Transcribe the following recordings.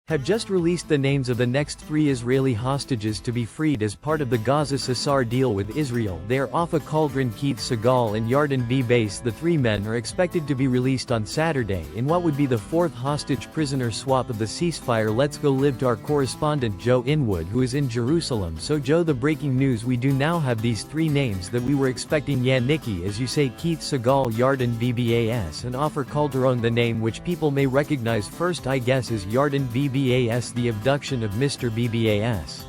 have just released the names of the next 3 Israeli hostages to be freed as part of the Gaza Cesar deal with Israel. They are Afa Cauldron, Keith Segal and Yarden B. Base. The 3 men are expected to be released on Saturday in what would be the 4th hostage prisoner swap of the ceasefire. Let's go live to our correspondent Joe Inwood, who is in Jerusalem. So Joe, the breaking news: we do now have these 3 names that we were expecting. Yeah, Nikki, as you say, Keith Segal, Yarden BBAS and Afa Cauldron. The name which people may recognize first, I guess, is Yarden BBAS, the abduction of Mr. BBAS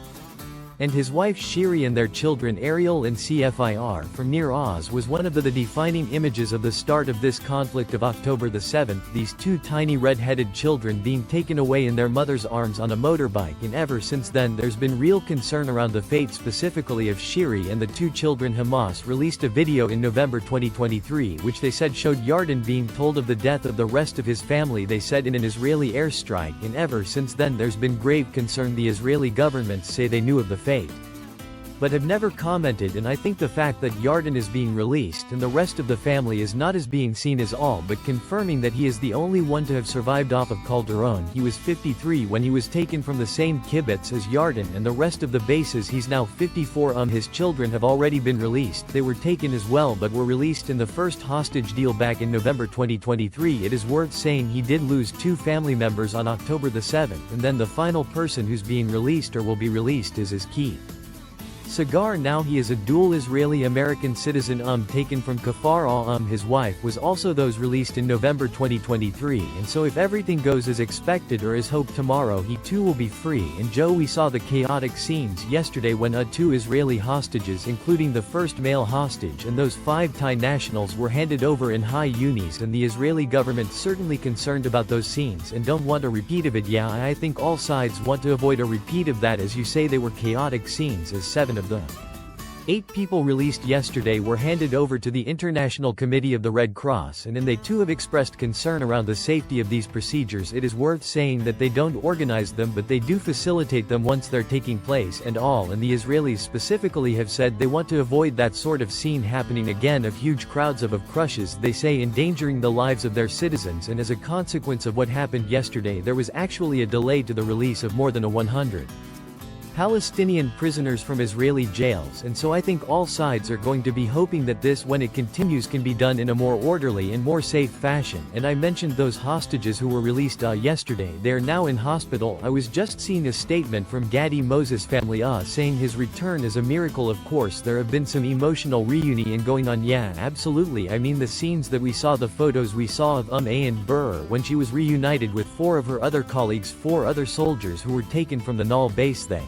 and his wife Shiri and their children Ariel and CFIR from near Oz was one of the defining images of the start of this conflict of October the 7th, these 2 tiny red-headed children being taken away in their mother's arms on a motorbike, and ever since then there's been real concern around the fate specifically of Shiri and the 2 children. Hamas released a video in November 2023 which they said showed Yarden being told of the death of the rest of his family, they said, in an Israeli airstrike, and ever since then there's been grave concern. The Israeli government say they knew of the fate, but have never commented, and I think the fact that Yarden is being released and the rest of the family is not as being seen as all but confirming that he is the only one to have survived off of Calderon. He was 53 when he was taken from the same kibbutz as Yarden and the rest of the bases. He's now 54. His children have already been released. They were taken as well but were released in the first hostage deal back in November 2023. It is worth saying he did lose 2 family members on October the 7th, and then the final person who's being released or will be released is Keith Segar. Now he is a dual Israeli-American citizen, taken from Kfar Al. His wife was also those released in November 2023, and so if everything goes as expected or as hoped, tomorrow he too will be free. And Joe, we saw the chaotic scenes yesterday when 2 Israeli hostages, including the first male hostage and those 5 Thai nationals, were handed over in high unis, and the Israeli government certainly concerned about those scenes and don't want a repeat of it. Yeah, I think all sides want to avoid a repeat of that. As you say, they were chaotic scenes, as 7 of the 8 people released yesterday were handed over to the International Committee of the Red Cross, and they too have expressed concern around the safety of these procedures. It is worth saying that they don't organize them but they do facilitate them once they're taking place and all, and the Israelis specifically have said they want to avoid that sort of scene happening again, of huge crowds of crushes, they say, endangering the lives of their citizens. And as a consequence of what happened yesterday, there was actually a delay to the release of more than 100 Palestinian prisoners from Israeli jails, and so I think all sides are going to be hoping that this, when it continues, can be done in a more orderly and more safe fashion. And I mentioned those hostages who were released yesterday. They are now in hospital. I was just seeing a statement from Gadi Moses' family saying his return is a miracle. Of course there have been some emotional reunion going on. Yeah, absolutely. I mean, the scenes that we saw, the photos we saw of Ayn Burr when she was reunited with 4 of her other colleagues, 4 other soldiers who were taken from the Nal base. They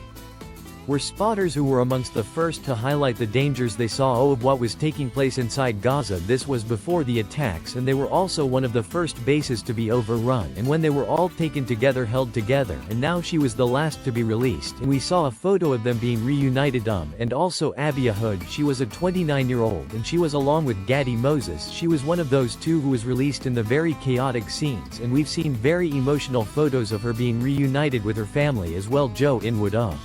were spotters who were amongst the first to highlight the dangers they saw of what was taking place inside Gaza. This was before the attacks, and they were also one of the first bases to be overrun, and when they were all taken together, held together, and now she was the last to be released, and we saw a photo of them being reunited. And also Abia Hood, she was a 29-year-old, and she was along with Gadi Moses. She was one of those 2 who was released in the very chaotic scenes, and we've seen very emotional photos of her being reunited with her family as well. Joe Inwood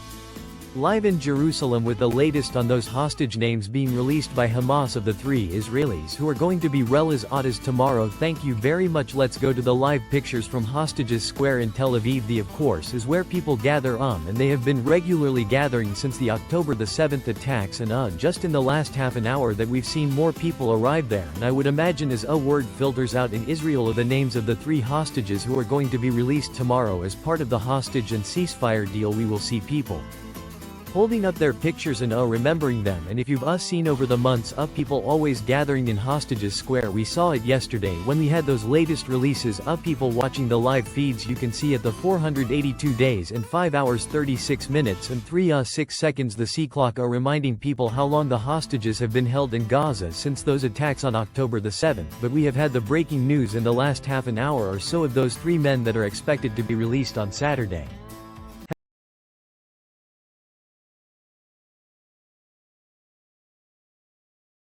live in Jerusalem with the latest on those hostage names being released by Hamas of the 3 Israelis who are going to be released tomorrow. Thank you very much. Let's go to the live pictures from Hostages Square in Tel Aviv. The of course is where people gather and they have been regularly gathering since the October the 7th attacks, and just in the last half an hour that we've seen more people arrive there, and I would imagine as a word filters out in Israel of the names of the 3 hostages who are going to be released tomorrow as part of the hostage and ceasefire deal, we will see people holding up their pictures and remembering them. And if you've seen over the months people always gathering in Hostages Square, we saw it yesterday when we had those latest releases people watching the live feeds. You can see at the 482 days and 5 hours 36 minutes and 6 seconds the C clock reminding people how long the hostages have been held in Gaza since those attacks on October the 7th. But we have had the breaking news in the last half an hour or so of those 3 men that are expected to be released on Saturday.